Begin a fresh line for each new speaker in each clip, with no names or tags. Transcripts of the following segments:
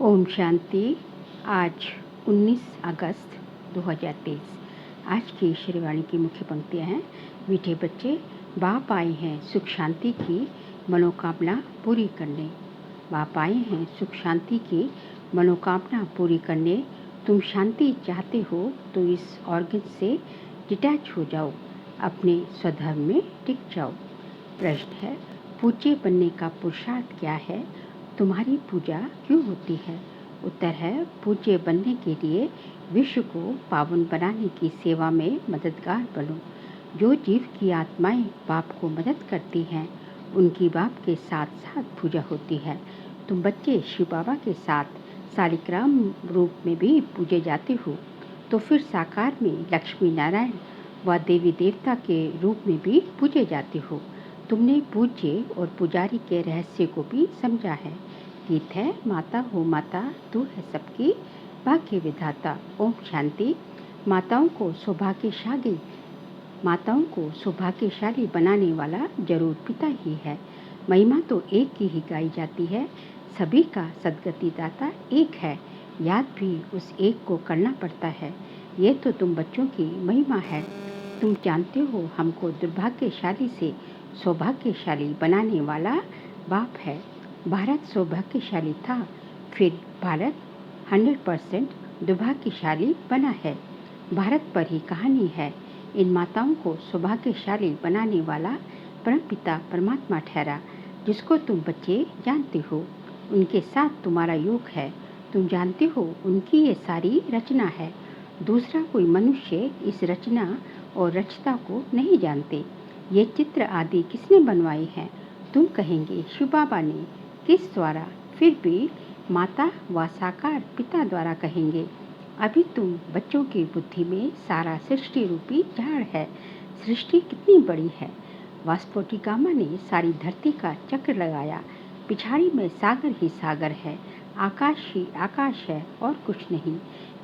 ओम शांति। आज 19 अगस्त 2023। आज की श्रीवाणी की मुख्य पंक्तियाँ हैं। मीठे बच्चे, बाप आए हैं सुख शांति की मनोकामना पूरी करने। बाप आए हैं सुख शांति की मनोकामना पूरी करने। तुम शांति चाहते हो तो इस ऑर्गन से डिटैच हो जाओ, अपने स्वधर्म में टिक जाओ। प्रश्न है, पूज्य बनने का पुरुषार्थ क्या है? तुम्हारी पूजा क्यों होती है? उत्तर है, पूज्य बनने के लिए विश्व को पावन बनाने की सेवा में मददगार बनो। जो जीव की आत्माएं बाप को मदद करती हैं, उनकी बाप के साथ साथ पूजा होती है। तुम बच्चे शिव बाबा के साथ शालिग्राम रूप में भी पूजे जाते हो, तो फिर साकार में लक्ष्मी नारायण व देवी देवता के रूप में भी पूजे जाते हो। तुमने पूज्य और पुजारी के रहस्य को भी समझा है। गीत है, माता हो माता तू है सबकी भाग्य विधाता। ओम शांति। माताओं को सौभाग्यशाली बनाने वाला जरूर पिता ही है। महिमा तो एक की ही गाई जाती है। सभी का सदगति दाता एक है, याद भी उस एक को करना पड़ता है। ये तो तुम बच्चों की महिमा है। तुम जानते हो, हमको दुर्भाग्यशाली से सौभाग्यशाली बनाने वाला बाप है। भारत सौभाग्यशाली था, फिर भारत 100% दुर्भाग्यशाली बना है। भारत पर ही कहानी है। इन माताओं को सौभाग्यशाली बनाने वाला परमपिता परमात्मा ठहरा, जिसको तुम बच्चे जानते हो। उनके साथ तुम्हारा योग है। तुम जानते हो उनकी ये सारी रचना है। दूसरा कोई मनुष्य इस रचना और रचता को नहीं जानते। ये चित्र आदि किसने बनवाए हैं? तुम कहेंगे शिव बाबा ने। किस द्वारा? फिर भी माता व साकार पिता द्वारा कहेंगे। अभी तुम बच्चों की बुद्धि में सारा सृष्टि रूपी झाड़ है। सृष्टि कितनी बड़ी है। वास्पोटिगामा ने सारी धरती का चक्र लगाया। पिछाड़ी में सागर ही सागर है, आकाश ही आकाश है और कुछ नहीं।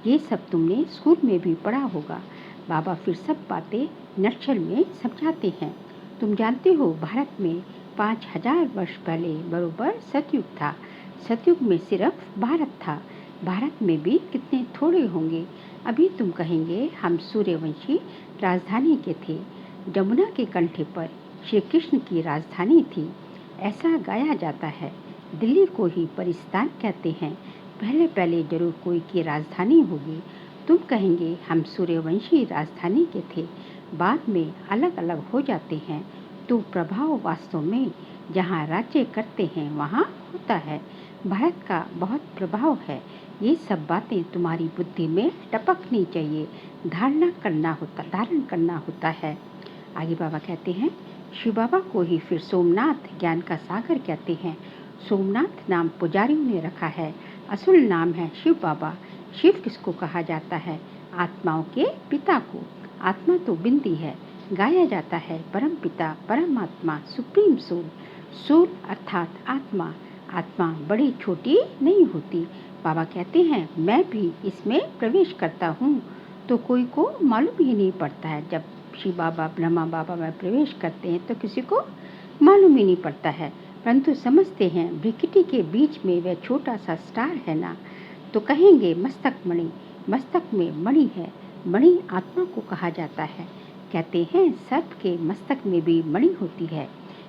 ये सब तुमने स्कूल में भी पढ़ा होगा। बाबा फिर सब बातें नक्शल में समझाते हैं। तुम जानते हो, भारत में 5000 वर्ष पहले बरोबर सतयुग था। सतयुग में सिर्फ भारत था। भारत में भी कितने थोड़े होंगे। अभी तुम कहेंगे हम सूर्यवंशी राजधानी के थे। जमुना के कंठे पर श्री कृष्ण की राजधानी थी, ऐसा गाया जाता है। दिल्ली को ही परिस्तान कहते हैं। पहले पहले जरूर कोई की राजधानी होगी। तुम कहेंगे हम सूर्यवंशी राजधानी के थे, बाद में अलग अलग हो जाते हैं। तो प्रभाव वास्तव में जहाँ राज्य करते हैं वहाँ होता है। भारत का बहुत प्रभाव है। ये सब बातें तुम्हारी बुद्धि में टपकनी चाहिए। धारण करना होता है। आगे बाबा कहते हैं, शिव बाबा को ही फिर सोमनाथ ज्ञान का सागर कहते हैं। सोमनाथ नाम पुजारियों ने रखा है, असल नाम है शिव बाबा। शिव किसको कहा जाता है? आत्माओं के पिता को। आत्मा तो बिंदी है। गाया जाता है परम पिता परमात्मा सुप्रीम सोल। सोल अर्थात आत्मा। आत्मा बड़ी छोटी नहीं होती। बाबा कहते हैं, मैं भी इसमें प्रवेश करता हूँ तो कोई को मालूम ही नहीं पड़ता है। जब शिव बाबा ब्रह्मा बाबा में प्रवेश करते हैं तो किसी को मालूम ही नहीं पड़ता है, परंतु समझते हैं विकिटी के बीच में वह छोटा सा स्टार है ना। तो कहेंगे मस्तक में मणि है। मणि आत्मा को कहा जाता है। कहते हैं सर्प के मस्तक में भी मणि होती है।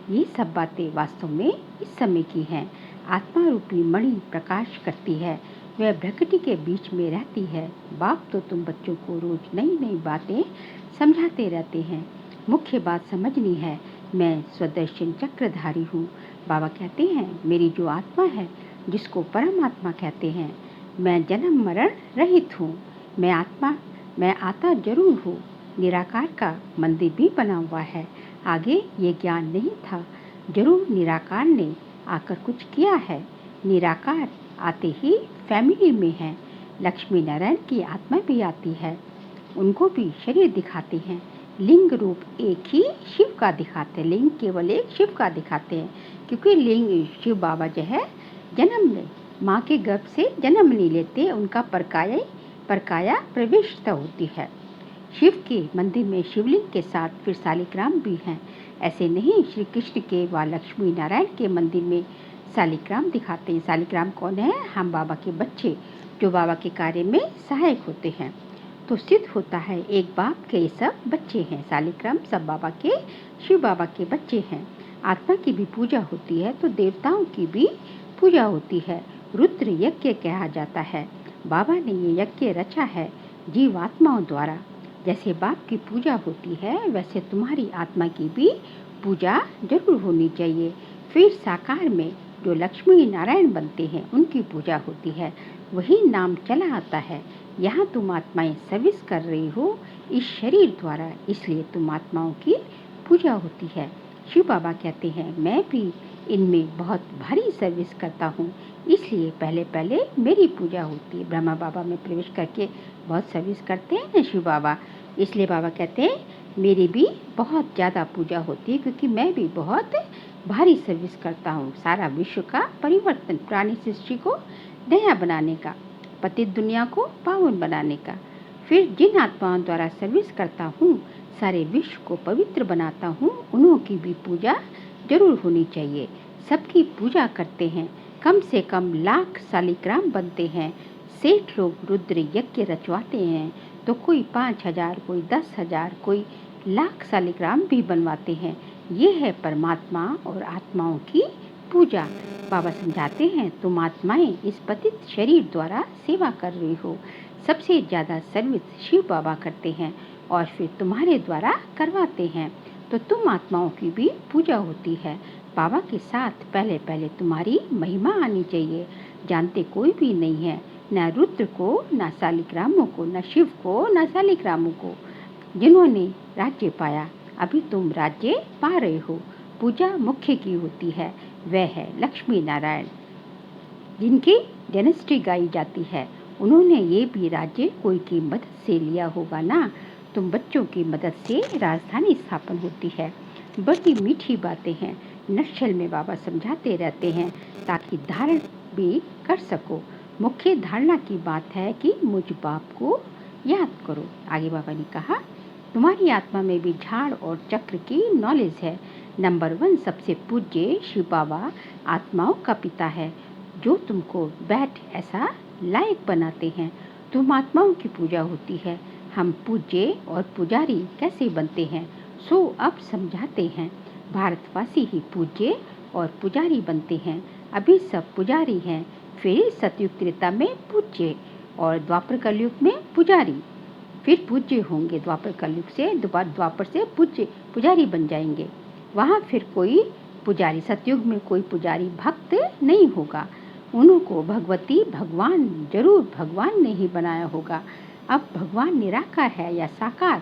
ये सब बातें वास्तव में इस समय की हैं। आत्मा रूपी मणि प्रकाश करती है, वह प्रकृति के बीच में रहती है। बाप तो तुम बच्चों को रोज नई नई बातें समझाते रहते हैं। मुख्य बात समझनी है, मैं स्वदर्शन चक्रधारी हूँ। बाबा कहते हैं, मेरी जो आत्मा है, जिसको परमात्मा कहते हैं, मैं जन्म मरण रहित हूँ। मैं आता जरूर हूँ। निराकार का मंदिर भी बना हुआ है। आगे ये ज्ञान नहीं था, जरूर निराकार ने आकर कुछ किया है। निराकार आते ही फैमिली में है। लक्ष्मी नारायण की आत्मा भी आती है, उनको भी शरीर दिखाते हैं। लिंग रूप एक ही शिव का दिखाते हैं। लिंग केवल एक शिव का दिखाते हैं, क्योंकि लिंग शिव बाबा जो है जन्म में माँ के गर्भ से जन्म नहीं लेते। उनका परकाया प्रविष्ट होती है। शिव के मंदिर में शिवलिंग के साथ फिर शालिग्राम भी हैं। ऐसे नहीं, श्री कृष्ण के व लक्ष्मी नारायण के मंदिर में शालिग्राम दिखाते हैं। शालिग्राम कौन है? हम बाबा के बच्चे जो बाबा के कार्य में सहायक होते हैं। तो सिद्ध होता है एक बाप के सब बच्चे हैं। शालिग्राम सब बाबा के, शिव बाबा के बच्चे हैं। आत्मा की भी पूजा होती है तो देवताओं की भी पूजा होती है। रुद्र यज्ञ कहा जाता है। बाबा ने ये यज्ञ रचा है जीवात्माओं द्वारा। जैसे बाप की पूजा होती है वैसे तुम्हारी आत्मा की भी पूजा जरूर होनी चाहिए। फिर साकार में जो लक्ष्मी नारायण बनते हैं उनकी पूजा होती है, वही नाम चला आता है। यहाँ तुम आत्माएं सर्विस कर रही हो इस शरीर द्वारा, इसलिए तुम आत्माओं की पूजा होती है। शिव बाबा कहते हैं मैं भी इनमें बहुत भारी सर्विस करता हूँ, इसलिए पहले पहले मेरी पूजा होती है। ब्रह्मा बाबा में प्रवेश करके बहुत सर्विस करते हैं ना शिव बाबा, इसलिए बाबा कहते हैं मेरी भी बहुत ज़्यादा पूजा होती है, क्योंकि मैं भी बहुत भारी सर्विस करता हूँ। सारा विश्व का परिवर्तन, पुरानी सृष्टि को नया बनाने का, पतित दुनिया को पावन बनाने का। फिर जिन आत्माओं द्वारा सर्विस करता हूँ, सारे विश्व को पवित्र बनाता हूँ, उन्हों की भी पूजा जरूर होनी चाहिए। सबकी पूजा करते हैं, कम से कम लाख शालिग्राम बनते हैं। सेठ लोग रुद्र यज्ञ रचवाते हैं तो कोई 5000, कोई 10,000, कोई लाख शालिग्राम भी बनवाते हैं। ये है परमात्मा और आत्माओं की पूजा। बाबा समझाते हैं तुम आत्माएं इस पतित शरीर द्वारा सेवा कर रही हो। सबसे ज़्यादा सर्विस शिव बाबा करते हैं और फिर तुम्हारे द्वारा करवाते हैं, तो तुम आत्माओं की भी पूजा होती है। बाबा के साथ पहले पहले तुम्हारी महिमा आनी चाहिए। जानते कोई भी नहीं है, न रुद्र को, न शालिग्रामों को, न शिव को, न शालिग्रामों को, जिन्होंने राज्य पाया। अभी तुम राज्य पा रहे हो। पूजा मुख्य की होती है, वह है लक्ष्मी नारायण, जिनकी डेनेस्टी गाई जाती है। उन्होंने ये भी राज्य कोई की मदद से लिया होगा ना। तुम बच्चों की मदद से राजधानी स्थापन होती है। बड़ी मीठी बातें हैं, नक्शल में बाबा समझाते रहते हैं ताकि धारण भी कर सको। मुख्य धारणा की बात है कि मुझ बाप को याद करो। आगे बाबा ने कहा तुम्हारी आत्मा में भी झाड़ और चक्र की नॉलेज है। नंबर 1 सबसे पूज्य शिव बाबा आत्माओं का पिता है, जो तुमको बैठ ऐसा लायक बनाते हैं। तुम आत्माओं की पूजा होती है। हम पूज्य और पुजारी कैसे बनते हैं, सो अब समझाते हैं। भारतवासी ही पूज्य और पुजारी बनते हैं। अभी सब पुजारी हैं, फिर सतयुग त्रेता में पूज्य और द्वापर कलयुग में पुजारी, फिर पूज्य होंगे। द्वापर कलयुग से द्वापर से पूज्य पुजारी बन जाएंगे। वहाँ फिर कोई पुजारी, सतयुग में कोई पुजारी भक्त नहीं होगा। उनको भगवती भगवान, जरूर भगवान ने ही बनाया होगा। अब भगवान निराकार है या साकार?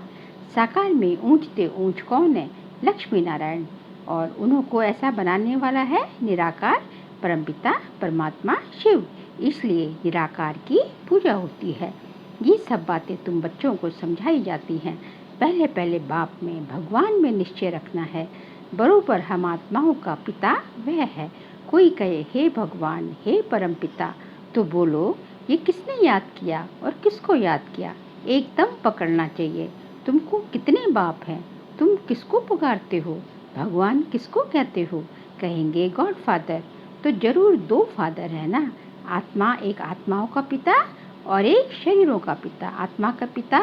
साकार में ऊंचते ऊंच कौन है? लक्ष्मी नारायण, और उनको ऐसा बनाने वाला है निराकार परमपिता परमात्मा शिव। इसलिए निराकार की पूजा होती है। ये सब बातें तुम बच्चों को समझाई जाती हैं। पहले पहले बाप में, भगवान में निश्चय रखना है। बरोबर हम आत्माओं का पिता वह है। कोई कहे हे भगवान, हे परमपिता, तो बोलो ये किसने याद किया और किसको याद किया? एकदम पकड़ना चाहिए। तुमको कितने बाप हैं? तुम किसको पुकारते हो? भगवान किसको कहते हो? कहेंगे गॉड फादर, तो जरूर 2 फादर है ना। आत्मा, एक आत्माओं का पिता और एक शरीरों का पिता। आत्मा का पिता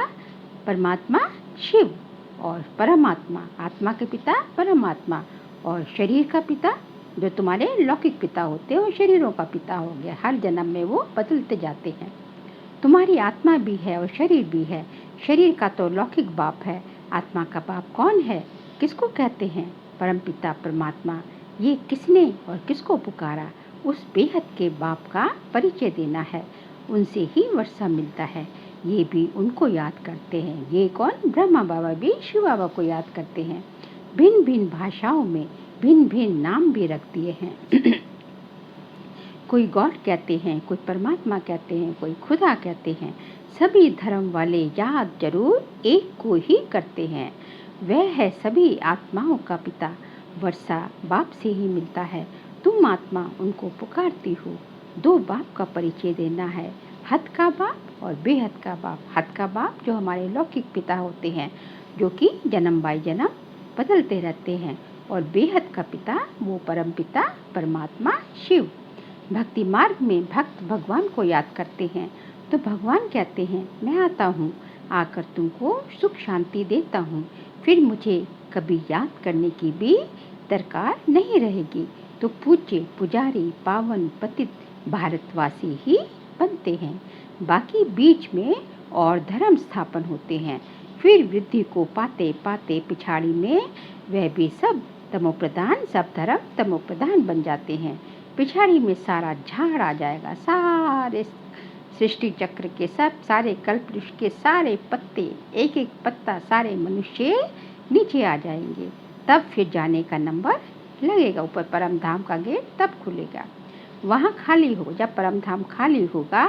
परमात्मा शिव और परमात्मा, आत्मा के पिता परमात्मा, और शरीर का पिता जो तुम्हारे लौकिक पिता होते हैं, और शरीरों का पिता हो गया। हर जन्म में वो बदलते जाते हैं। तुम्हारी आत्मा भी है और शरीर भी है। शरीर का तो लौकिक बाप है, आत्मा का बाप कौन है? किसको कहते हैं? परमपिता परमात्मा। ये किसने और किसको पुकारा? उस बेहद के बाप का परिचय देना है। उनसे ही वर्षा मिलता है। ये भी उनको याद करते हैं। ये कौन? ब्रह्मा बाबा भी शिव बाबा को याद करते हैं। भिन्न भिन्न भाषाओं में भिन्न भिन्न नाम भी रख दिए हैं। कोई गॉड कहते हैं, कोई परमात्मा कहते हैं, कोई खुदा कहते हैं। सभी धर्म वाले याद जरूर एक को ही करते हैं। वह है सभी आत्माओं का पिता। वर्षा बाप से ही मिलता है। तुम आत्मा उनको पुकारती हो। 2 बाप का परिचय देना है, हद का बाप और बेहद का बाप। हद का बाप जो हमारे लौकिक पिता होते हैं, जो कि जन्म बाय जन्म बदलते रहते हैं। और बेहद का पिता वो परम पिता परमात्मा शिव। भक्ति मार्ग में भक्त भगवान को याद करते हैं तो भगवान कहते हैं, मैं आता हूँ, आकर तुमको सुख शांति देता हूँ, फिर मुझे कभी याद करने की भी दरकार नहीं रहेगी। तो पूज्य पुजारी पावन पतित भारतवासी ही बनते हैं। बाकी बीच में और धर्म स्थापन होते हैं। फिर वृद्धि को पाते पाते पिछाड़ी में वह भी सब तमोप्रधान, सब धर्म तमोप्रधान बन जाते हैं। पिछाड़ी में सारा झाड़ आ जाएगा, सारे सृष्टि चक्र के सब सारे कल्पवृक्ष के सारे पत्ते, एक एक पत्ता, सारे मनुष्य नीचे आ जाएंगे। तब फिर जाने का नंबर लगेगा, ऊपर परम धाम का गेट तब खुलेगा। वहाँ खाली हो, जब परम धाम खाली होगा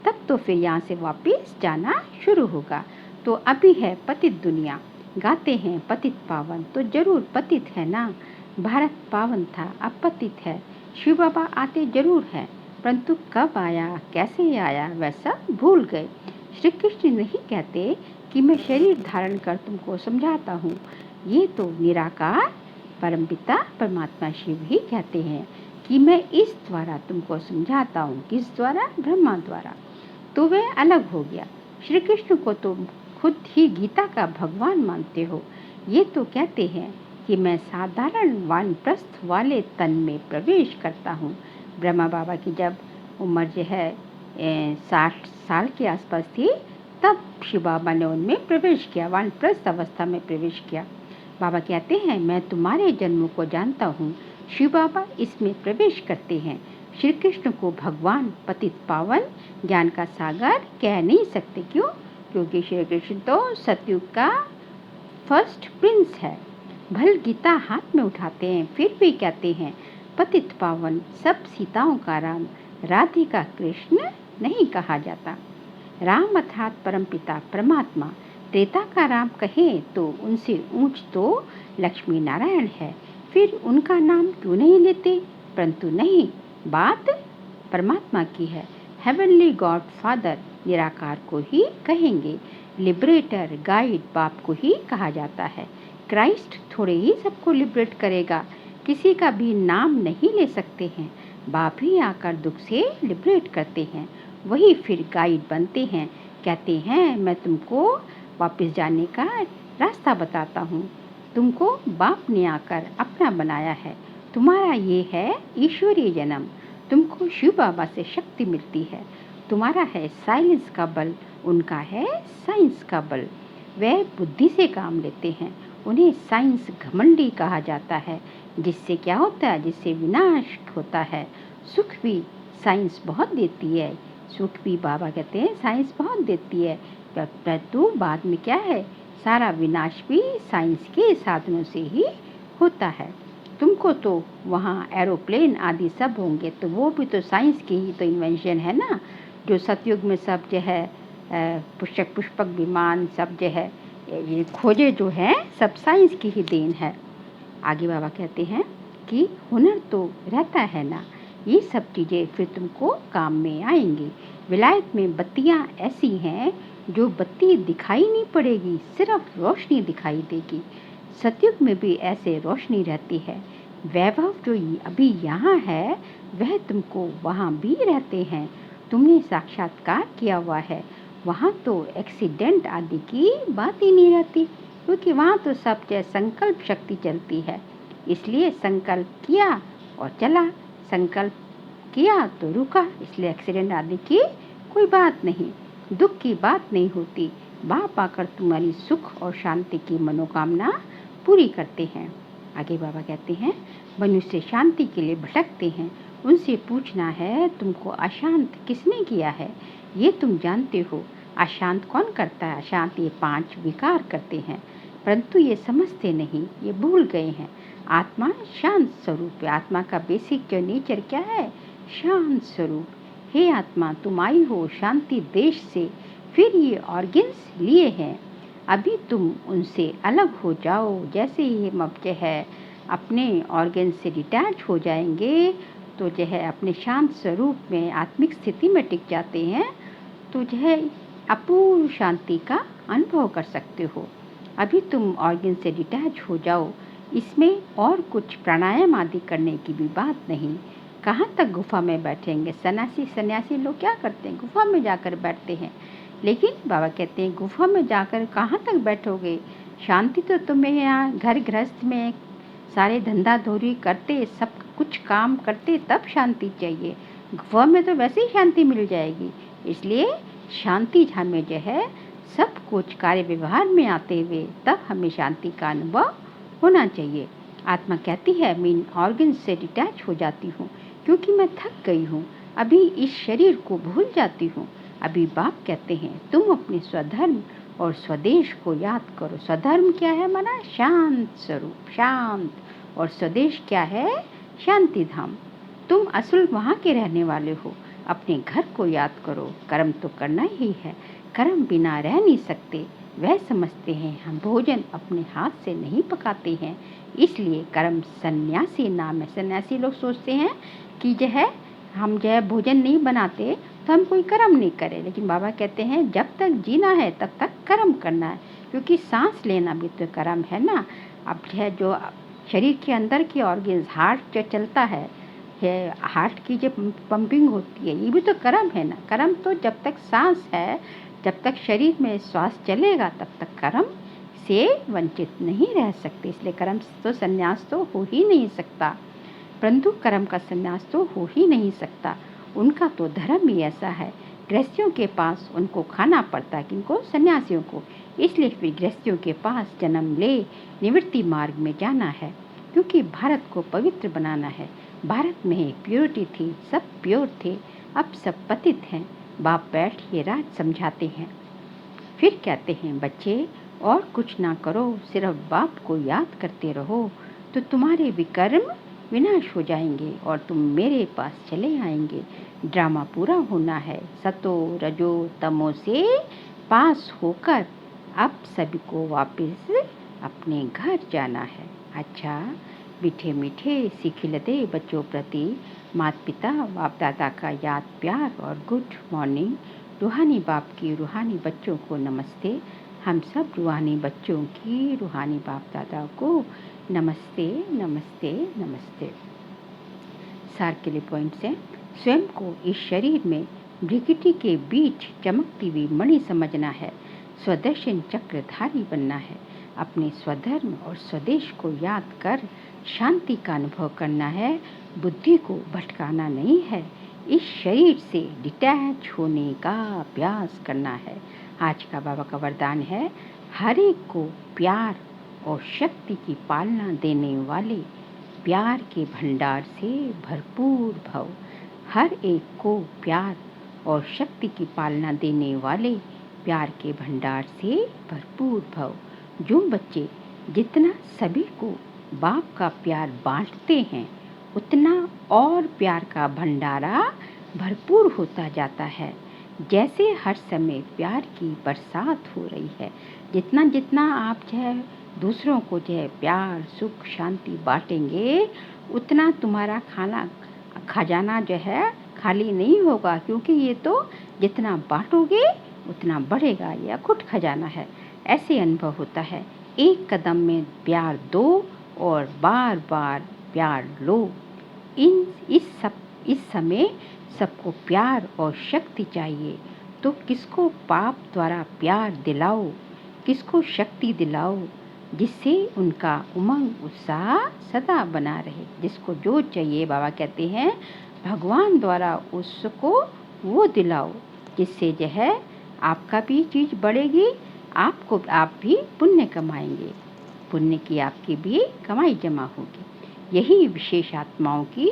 तब तो फिर यहाँ से वापस जाना शुरू होगा। तो अभी है पतित दुनिया, गाते हैं पतित पावन, तो जरूर पतित है ना। भारत पावन था, अब पतित है। शिव बाबा आते जरूर है, परंतु कब आया, कैसे आया, वह सब भूल गए। श्री कृष्ण नहीं कहते कि मैं शरीर धारण कर तुमको समझाता हूँ। ये तो निराकार परमपिता परमात्मा शिव ही कहते हैं कि मैं इस द्वारा तुमको समझाता हूँ। किस द्वारा? ब्रह्मा द्वारा। तो वह अलग हो गया। श्री कृष्ण को तुम खुद ही गीता का भगवान मानते हो। ये तो कहते हैं कि मैं साधारण वानप्रस्थ वाले तन में प्रवेश करता हूँ। ब्रह्मा बाबा की जब उम्र जो है 60 साल के आसपास थी, तब शिव बाबा ने उनमें प्रवेश किया, वानप्रस्थ अवस्था में प्रवेश किया। बाबा कहते हैं, मैं तुम्हारे जन्मों को जानता हूँ। शिव बाबा इसमें प्रवेश करते हैं। श्री कृष्ण को भगवान पतित पावन ज्ञान का सागर कह नहीं सकते। क्यों? क्योंकि श्री कृष्ण तो सतयुग का फर्स्ट प्रिंस है। भल गीता हाथ में उठाते हैं, फिर भी कहते हैं पतित पावन सब सीताओं का राम, राधिका कृष्ण नहीं कहा जाता। राम अर्थात परमपिता परमात्मा। त्रेता का राम कहें तो उनसे ऊंच तो लक्ष्मी नारायण है, फिर उनका नाम क्यों नहीं लेते? परंतु नहीं, बात परमात्मा की है। हेवनली गॉड फादर निराकार को ही कहेंगे। लिबरेटर गाइड बाप को ही कहा जाता है। क्राइस्ट थोड़े ही सबको लिबरेट करेगा, किसी का भी नाम नहीं ले सकते हैं। बाप ही आकर दुख से लिबरेट करते हैं, वही फिर गाइड बनते हैं। कहते हैं मैं तुमको वापस जाने का रास्ता बताता हूँ। तुमको बाप ने आकर अपना बनाया है, तुम्हारा ये है ईश्वरीय जन्म। तुमको शिव बाबा से शक्ति मिलती है। तुम्हारा है साइलेंस का बल, उनका है साइंस का बल। वह बुद्धि से काम लेते हैं, उन्हें साइंस घमंडी कहा जाता है। जिससे क्या होता है? जिससे विनाश होता है। सुख भी साइंस बहुत देती है, सुख भी बाबा कहते हैं साइंस बहुत देती है, परंतु बाद में क्या है? सारा विनाश भी साइंस के साधनों से ही होता है। तुमको तो वहाँ एरोप्लेन आदि सब होंगे, तो वो भी तो साइंस की ही तो इन्वेंशन है ना। जो सतयुग में सब जो है पुष्पक विमान सब जो है ये खोजे जो है सब साइंस की ही देन है। आगे बाबा कहते हैं कि हुनर तो रहता है ना, ये सब चीज़ें फिर तुमको काम में आएंगी। विलायत में बत्तियाँ ऐसी हैं जो बत्ती दिखाई नहीं पड़ेगी, सिर्फ रोशनी दिखाई देगी। सतयुग में भी ऐसे रोशनी रहती है। वैभव जो अभी यहाँ है वह तुमको वहाँ भी रहते हैं। तुमने साक्षात्कार किया हुआ है, वहाँ तो एक्सीडेंट आदि की बात ही नहीं रहती, क्योंकि वहाँ तो सब जैसे संकल्प शक्ति चलती है। इसलिए संकल्प किया और चला, संकल्प किया तो रुका, इसलिए एक्सीडेंट आदि की कोई बात नहीं, दुख की बात नहीं होती। बाप आकर तुम्हारी सुख और शांति की मनोकामना पूरी करते हैं। आगे बाबा कहते हैं मनुष्य शांति के लिए भटकते हैं, उनसे पूछना है तुमको अशांत किसने किया है? ये तुम जानते हो। अशांत कौन करता है? अशांत ये 5 विकार करते हैं, परंतु ये समझते नहीं, ये भूल गए हैं। आत्मा शांत स्वरूप है। आत्मा का बेसिक जो नेचर क्या है? शांत स्वरूप। हे आत्मा, तुम आई हो शांति देश से, फिर ये ऑर्गन्स लिए हैं, अभी तुम उनसे अलग हो जाओ। जैसे ही हम अब जो है अपने ऑर्गन से डिटैच हो जाएंगे तो जो है अपने शांत स्वरूप में आत्मिक स्थिति में टिक जाते हैं, तो जो है अपूर्व शांति का अनुभव कर सकते हो। अभी तुम ऑर्गन से डिटैच हो जाओ, इसमें और कुछ प्राणायाम आदि करने की भी बात नहीं। कहाँ तक गुफा में बैठेंगे? सन्यासी लोग क्या करते हैं? गुफा में जाकर बैठते हैं। लेकिन बाबा कहते हैं गुफा में जाकर कहाँ तक बैठोगे? शांति तो तुम्हें यहाँ घर गृहस्थ में सारे धंधा धोरी करते, सब कुछ काम करते तब शांति चाहिए। गुफा में तो वैसे ही शांति मिल जाएगी। इसलिए शांति हमें जो है सब कुछ कार्य व्यवहार में आते हुए तब हमें शांति का अनुभव होना चाहिए। आत्मा कहती है मैं इन ऑर्गन से डिटैच हो जाती हूँ क्योंकि मैं थक गई हूँ, अभी इस शरीर को भूल जाती हूँ। अभी बाप कहते हैं तुम अपने स्वधर्म और स्वदेश को याद करो। स्वधर्म क्या है? माना शांत स्वरूप, शांत। और स्वदेश क्या है? शांति धाम। तुम असल वहाँ के रहने वाले हो। अपने घर को याद करो। कर्म तो करना ही है, कर्म बिना रह नहीं सकते। वह समझते हैं हम भोजन अपने हाथ से नहीं पकाते हैं, इसलिए कर्म सन्यासी नाम है। सन्यासी लोग सोचते हैं कि जो है हम जो है भोजन नहीं बनाते तो हम कोई कर्म नहीं करें। लेकिन बाबा कहते हैं जब तक जीना है तब तक कर्म करना है, क्योंकि सांस लेना भी तो कर्म है ना। अब है जो शरीर के अंदर की ऑर्गन्स, हार्ट जो चलता है, हार्ट की जो पंपिंग होती है, ये भी तो कर्म है ना। कर्म तो जब तक सांस है, जब तक शरीर में श्वास चलेगा तब तक कर्म से वंचित नहीं रह सकते। इसलिए कर्म तो संन्यास तो हो ही नहीं सकता, परंतु कर्म का संन्यास तो हो ही नहीं सकता। उनका तो धर्म ही ऐसा है। गृहस्थियों के पास उनको खाना पड़ता है, किनको? सन्यासियों को। इसलिए फिर गृहस्थियों के पास जन्म ले निवृत्ति मार्ग में जाना है, क्योंकि भारत को पवित्र बनाना है। भारत में एक प्योरिटी थी, सब प्योर थे, अब सब पतित हैं। बाप बैठ ये राज समझाते हैं। फिर कहते हैं बच्चे और कुछ ना करो, सिर्फ बाप को याद करते रहो तो तुम्हारे विकर्म विनाश हो जाएंगे और तुम मेरे पास चले आएंगे। ड्रामा पूरा होना है। सतो रजो तमो से पास होकर अब सभी को वापस अपने घर जाना है। अच्छा, मीठे मीठे सिखिलते बच्चों प्रति माता पिता बाप दादा का याद प्यार और गुड मॉर्निंग। रूहानी बाप की रूहानी बच्चों को नमस्ते। हम सब रूहानी बच्चों की रूहानी बाप दादा को नमस्ते नमस्ते नमस्ते। सार के लिए पॉइंट्स हैं। स्वयं को इस शरीर में भ्रिकुटी के बीच चमकती हुई मणि समझना है। स्वदर्शन चक्रधारी बनना है। अपने स्वधर्म और स्वदेश को याद कर शांति का अनुभव करना है। बुद्धि को भटकाना नहीं है। इस शरीर से डिटैच होने का अभ्यास करना है। आज का बाबा का वरदान है, हर एक को प्यार और शक्ति की पालना देने वाले प्यार के भंडार से भरपूर भव। हर एक को प्यार और शक्ति की पालना देने वाले प्यार के भंडार से भरपूर भव। जो बच्चे जितना सभी को बाप का प्यार बांटते हैं, उतना और प्यार का भंडारा भरपूर होता जाता है। जैसे हर समय प्यार की बरसात हो रही है, जितना जितना आप जो है दूसरों को जो है प्यार सुख शांति बांटेंगे, उतना तुम्हारा खजाना जो है खाली नहीं होगा, क्योंकि ये तो जितना बांटोगे उतना बढ़ेगा। ये अखुट खजाना है। ऐसे अनुभव होता है। एक कदम में प्यार दो और बार बार प्यार लो। इस समय सबको प्यार और शक्ति चाहिए, तो किसको पाप द्वारा प्यार दिलाओ, किसको शक्ति दिलाओ, जिससे उनका उमंग उत्साह सदा बना रहे। जिसको जो चाहिए, बाबा कहते हैं भगवान द्वारा उसको वो दिलाओ, जिससे जो है आपका भी चीज़ बढ़ेगी, आप भी पुण्य कमाएंगे, पुण्य की आपकी भी कमाई जमा होगी। यही विशेष आत्माओं की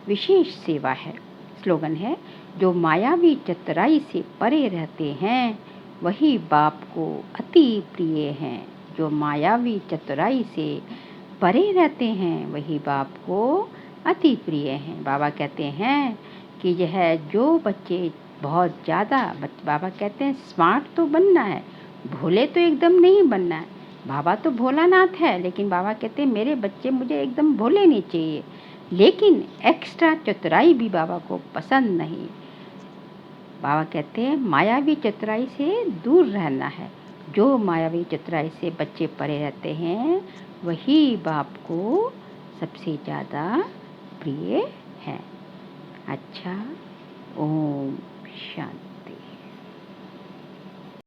विशेष सेवा है। स्लोगन है, जो मायावी चतुराई से परे रहते हैं वही बाप को अति प्रिय हैं। जो मायावी चतुराई से परे रहते हैं वही बाप को अति प्रिय हैं। बाबा कहते हैं कि यह जो बच्चे बहुत ज़्यादा, बाबा कहते हैं स्मार्ट तो बनना है, भोले तो एकदम नहीं बनना है। बाबा तो भोलानाथ है, लेकिन बाबा कहते हैं मेरे बच्चे मुझे एकदम भोले नहीं चाहिए, लेकिन एक्स्ट्रा चतुराई भी बाबा को पसंद नहीं। बाबा कहते हैं मायावी चतुराई से दूर रहना है जो मायावी चतुराई से बच्चे परे रहते हैं वही बाप को सबसे ज़्यादा प्रिय है। अच्छा, ओम।